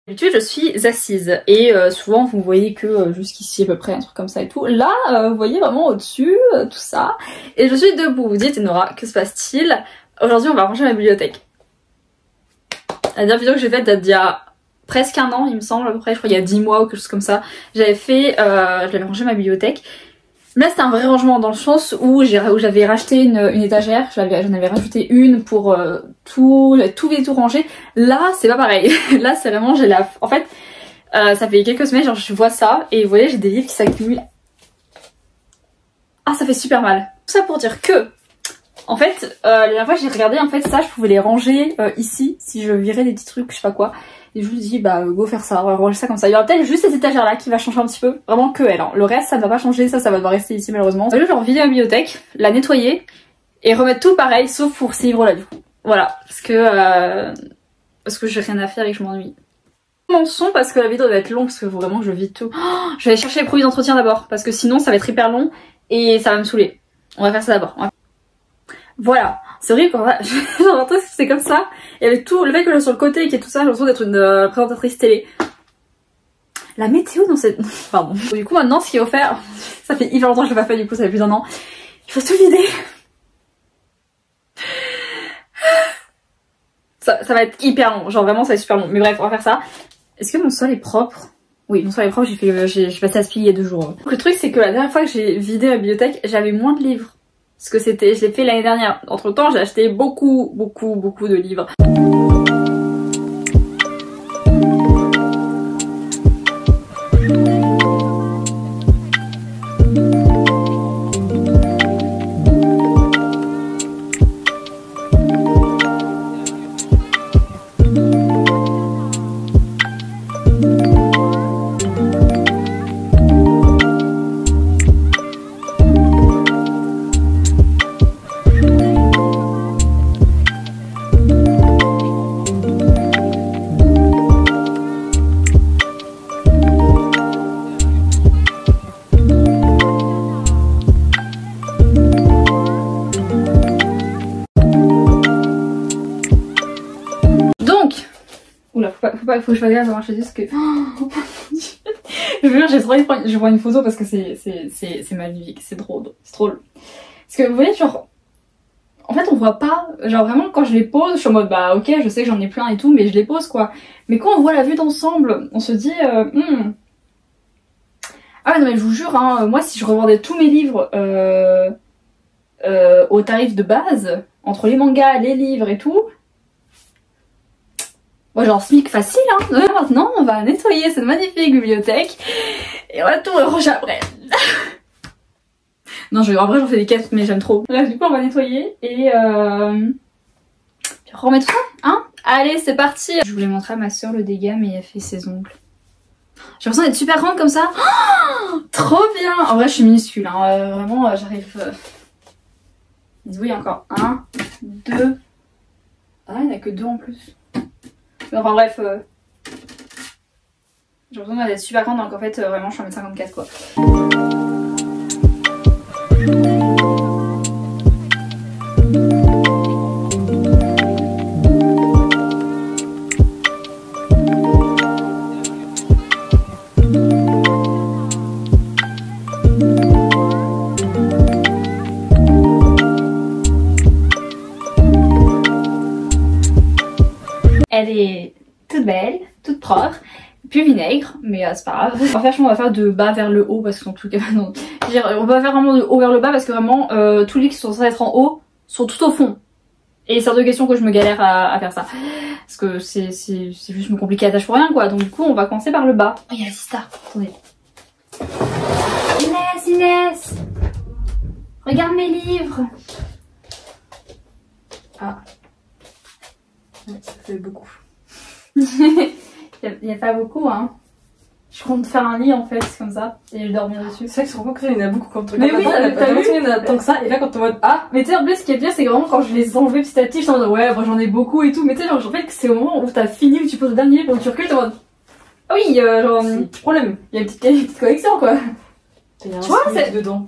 D'habitude je suis assise et souvent vous voyez que jusqu'ici à peu près un truc comme ça et tout. Là vous voyez vraiment au-dessus tout ça et je suis debout. Vous dites Nora, que se passe-t-il? Aujourd'hui on va ranger ma bibliothèque. La dernière vidéo que j'ai faite date d'il y a presque un an il me semble à peu près, je crois il y a 10 mois ou quelque chose comme ça. J'avais fait, j'avais rangé ma bibliothèque. Mais là c'était un vrai rangement dans le sens où j'avais racheté une étagère, j'en avais rajouté une pour tout ranger. Là c'est pas pareil, là c'est vraiment en fait ça fait quelques semaines genre je vois ça et vous voyez j'ai des livres qui s'accumulent. Ah ça fait super mal. Tout ça pour dire que en fait la dernière fois j'ai regardé en fait ça je pouvais les ranger ici si je virais des petits trucs je sais pas quoi. Et je vous dis bah go faire ça, on va ranger ça comme ça. Il y aura peut-être juste cette étagère là qui va changer un petit peu. Vraiment que elle. Hein. Le reste ça ne va pas changer, ça va devoir rester ici malheureusement. Je vais genre vider ma bibliothèque, la nettoyer et remettre tout pareil sauf pour ces livres là du coup. Voilà, parce que j'ai rien à faire et que je m'ennuie. Mon son parce que la vidéo va être longue parce que faut vraiment que je vide tout. Oh, je vais aller chercher les produits d'entretien d'abord parce que sinon ça va être hyper long et ça va me saouler. On va faire ça d'abord. Voilà, c'est horrible quand j'ai l'impression que c'est comme ça, et avec tout le fait que je suis sur le côté et qu'il y ait tout ça, j'ai l'impression d'être une présentatrice télé. La météo dans cette... Pardon. Du coup maintenant ce qu'il faut faire, ça fait hyper longtemps que je l'ai pas fait du coup, ça fait plus d'un an, il faut tout vider. Ça va être hyper long, genre vraiment ça va être super long, mais bref on va faire ça. Est-ce que mon sol est propre? Oui, mon sol est propre, j'ai passé à aspirer il y a 2 jours. Le truc c'est que la dernière fois que j'ai vidé ma bibliothèque, j'avais moins de livres. Parce que je l'ai fait l'année dernière. Entre temps, j'ai acheté beaucoup de livres. Faut que je fasse gaffe à marcher juste que... Oh, je veux dire, j'ai trop envie de prendre... Je vois une photo parce que c'est magnifique, c'est drôle. C'est drôle. Parce que vous voyez, genre... En fait, on voit pas... Genre vraiment, quand je les pose, je suis en mode, bah ok, je sais que j'en ai plein et tout, mais je les pose quoi. Mais quand on voit la vue d'ensemble, on se dit... Ah non mais je vous jure, hein, moi si je revendais tous mes livres au tarif de base, entre les mangas, les livres et tout... Bon, genre SMIC facile hein. Maintenant on va nettoyer cette magnifique bibliothèque et on va tout ranger après. Non en vrai j'en fais des caisses mais j'aime trop. Bref du coup on va nettoyer et remettre tout ça hein. Allez c'est parti. Je voulais montrer à ma soeur le dégât mais elle fait ses ongles. J'ai l'impression d'être super grande comme ça. Oh, trop bien. En vrai je suis minuscule hein. Vraiment j'arrive... Oui encore 1, 2... Ah il n'y en a que 2 en plus. Enfin bref, j'ai l'impression d'être super grande donc en fait vraiment je suis en 1m54 quoi. Elle est toute belle, toute propre, puis vinaigre, mais c'est pas grave. On va faire de bas vers le haut parce qu'en tout cas, non. On va faire vraiment de haut vers le bas parce que vraiment tous les qui sont censés être en haut sont tout au fond. Et c'est hors de question que je me galère à faire ça. Parce que c'est juste me compliquer la tâche pour rien quoi. Donc du coup on va commencer par le bas. Oh il y a la Sista, attendez. Inès, regarde mes livres. Ah. Ça fait beaucoup. Il n'y a pas beaucoup hein. Je compte faire un lit en fait comme ça et dormir dessus. C'est vrai que sur le il y en a beaucoup quand tu regardes. Mais oui, t'as vu, il y en a tant que ça et là quand on voit ah mais tu sais en plus ce qui est bien c'est que vraiment quand je les enlevais petit à petit je me dis ouais moi j'en ai beaucoup et tout mais tu sais genre en fait c'est au moment où t'as fini où tu poses le dernier livre où tu recules t'es en mode ah oui genre problème il y a une petite collection quoi. Tu vois c'est dedans.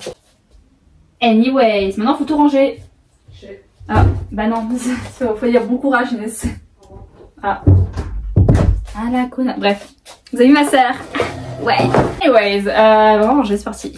Anyways maintenant faut tout ranger. Ah bah non faut dire bon courage Inès. Ah Ah la connasse. Bref, vous avez vu ma sœur? Ouais. Anyways, vraiment manger, c'est parti.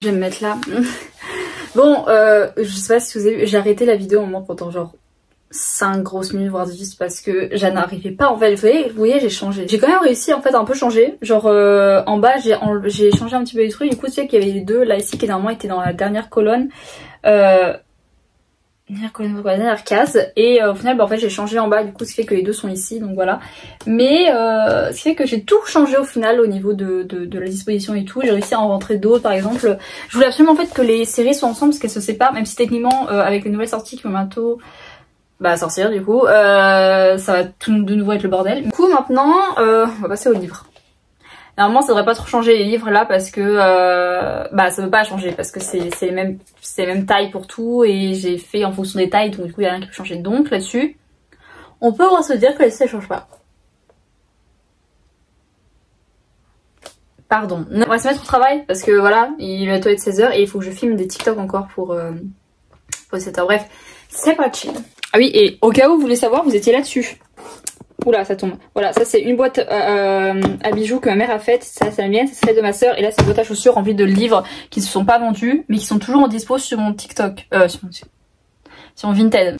Je vais me mettre là. Bon, je sais pas si vous avez vu, j'ai arrêté la vidéo au moment pendant genre 5 grosses minutes, voire 10, parce que je n'arrivais pas en fait. Vous voyez j'ai changé. J'ai quand même réussi en fait à un peu changer. Genre en bas j'ai changé un petit peu les trucs. Du coup tu sais qu'il y avait les deux là ici qui normalement étaient dans la dernière colonne. Dernière case, et au final bah, en fait j'ai changé en bas, du coup ce qui fait que les deux sont ici, donc voilà. Mais ce qui fait que j'ai tout changé au final au niveau de la disposition et tout. J'ai réussi à en rentrer d'autres par exemple. Je voulais absolument en fait que les séries soient ensemble parce qu'elles se séparent, même si techniquement avec les nouvelles sorties qui vont bientôt sortir du coup, ça va tout de nouveau être le bordel. Du coup maintenant on va passer au livre. Normalement ça devrait pas trop changer les livres là parce que ça veut pas changer parce que c'est les mêmes tailles pour tout et j'ai fait en fonction des tailles, donc du coup il y a rien qui peut changer. Donc là-dessus on peut se dire que les ça change pas. Pardon. On va se mettre au travail parce que voilà, il va bientôt être 16h et il faut que je filme des TikTok encore pour 7h. Bref, c'est parti. Ah oui, et au cas où vous voulez savoir, vous étiez là-dessus. Oula, ça tombe. Voilà, ça c'est une boîte à bijoux que ma mère a faite. Ça c'est la mienne, ça c'est celle de ma soeur. Et là c'est une boîte à chaussures remplie de livres qui ne se sont pas vendus, mais qui sont toujours en dispo sur mon TikTok. Sur mon Vinted.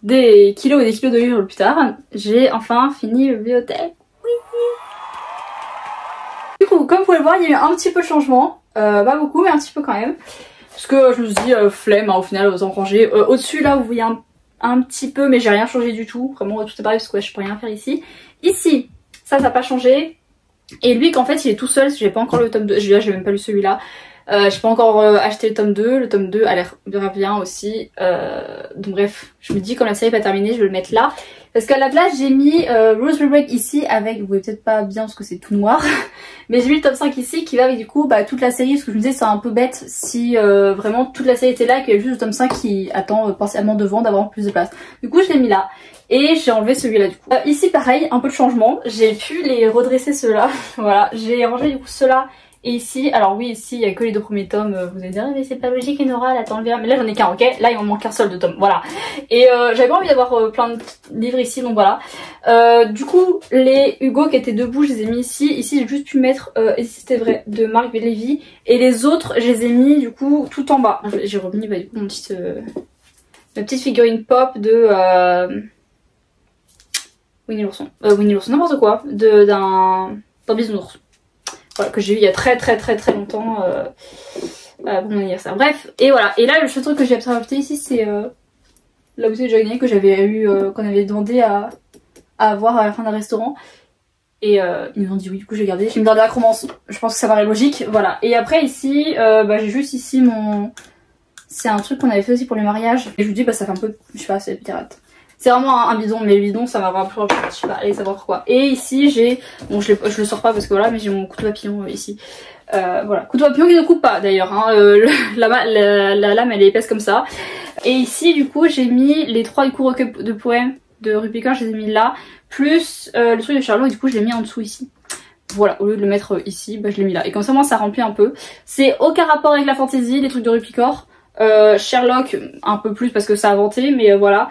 Des kilos et des kilos de livres plus tard, j'ai enfin fini la bibliothèque. Oui. Du coup, comme vous pouvez le voir, il y a eu un petit peu de changement. Pas beaucoup, mais un petit peu quand même. Parce que je me suis dit, flemme, hein, au final, autant ranger. Au-dessus, là, vous voyez un petit peu, mais j'ai rien changé du tout. Vraiment, tout est pareil, parce que ouais, je peux rien faire ici. Ici, ça n'a pas changé. Et lui, qu'en fait, il est tout seul, j'ai pas encore le tome 2. J'ai même pas lu celui-là. J'ai pas encore acheté le tome 2 a l'air bien aussi. Donc bref, je me dis comme la série n'est pas terminée, je vais le mettre là. Parce qu'à la place j'ai mis Rose Break ici avec, vous voyez peut-être pas bien parce que c'est tout noir, mais j'ai mis le tome 5 ici qui va avec du coup toute la série, parce que je me disais c'est un peu bête si vraiment toute la série était là et qu'il y avait juste le tome 5 qui attend partiellement devant d'avoir plus de place. Du coup je l'ai mis là. Et j'ai enlevé celui-là du coup. Ici pareil, un peu de changement. J'ai pu les redresser ceux-là. Voilà, j'ai rangé du coup ceux-là. Et ici, alors oui, ici il n'y a que les 2 premiers tomes. Vous allez dire mais c'est pas logique Enora, là t'en verras. Mais là j'en ai qu'un, ok. Là il m'en manque un seul de tome, voilà. Et j'avais pas envie d'avoir plein de livres ici, donc voilà. Du coup les Hugo qui étaient debout, je les ai mis ici. Ici j'ai juste pu mettre, et si c'était vrai, de Marc Lévy. Et les autres, je les ai mis du coup tout en bas. J'ai remis bah, du coup ma petite figurine pop de... Winnie l'ourson, n'importe quoi, d'un bisounours. Voilà, que j'ai eu il y a très longtemps pour mon anniversaire. Bref, et voilà. Et là, le seul truc que j'ai acheté ici, c'est la bouteille de Jack Daniel que j'avais eu, qu'on avait demandé à avoir à la fin d'un restaurant. Et ils nous ont dit oui, du coup j'ai gardé. J'ai mis dans la romance, je pense que ça paraît logique, voilà. Et après ici, j'ai juste ici mon... C'est un truc qu'on avait fait aussi pour les mariages. Et je vous dis, bah ça fait un peu, je sais pas, c'est pirate. C'est vraiment un bidon, mais le bidon ça m'a vraiment plus, je sais pas, allez savoir pourquoi. Et ici j'ai, bon je le sors pas parce que voilà, mais j'ai mon couteau papillon ici. Voilà, couteau papillon qui ne coupe pas d'ailleurs, hein. La lame elle est épaisse comme ça. Et ici du coup j'ai mis les 3 recueils de poèmes de Rupicaire, je les ai mis là. Plus le truc de Charlot, et du coup je l'ai mis en dessous ici. Voilà, au lieu de le mettre ici, bah je l'ai mis là. Et comme ça moi ça remplit un peu. C'est aucun rapport avec la fantasy, les trucs de Rupicaire. Sherlock un peu plus parce que ça a inventé, mais voilà.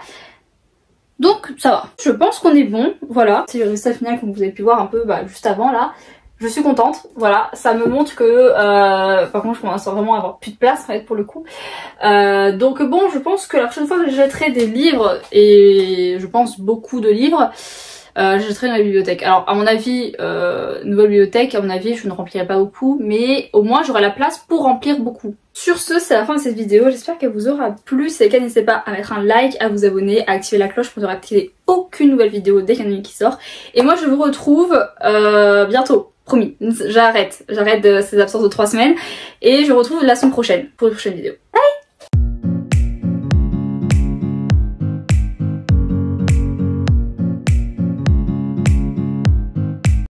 Donc ça va, je pense qu'on est bon, voilà. C'est le résultat final comme vous avez pu voir un peu juste avant là. Je suis contente, voilà, ça me montre que par contre je commence vraiment à avoir plus de place en fait pour le coup. Donc bon, je pense que la prochaine fois que je jetterai des livres, et je pense beaucoup de livres, je jetterai dans la bibliothèque. Alors à mon avis, nouvelle bibliothèque, à mon avis je ne remplirai pas beaucoup, mais au moins j'aurai la place pour remplir beaucoup. Sur ce, c'est la fin de cette vidéo, j'espère qu'elle vous aura plu. Si c'est le cas, n'hésitez pas à mettre un like, à vous abonner, à activer la cloche pour ne rater aucune nouvelle vidéo dès qu'il y en a une qui sort. Et moi je vous retrouve bientôt, promis, j'arrête ces absences de 3 semaines, et je vous retrouve la semaine prochaine pour une prochaine vidéo. Bye.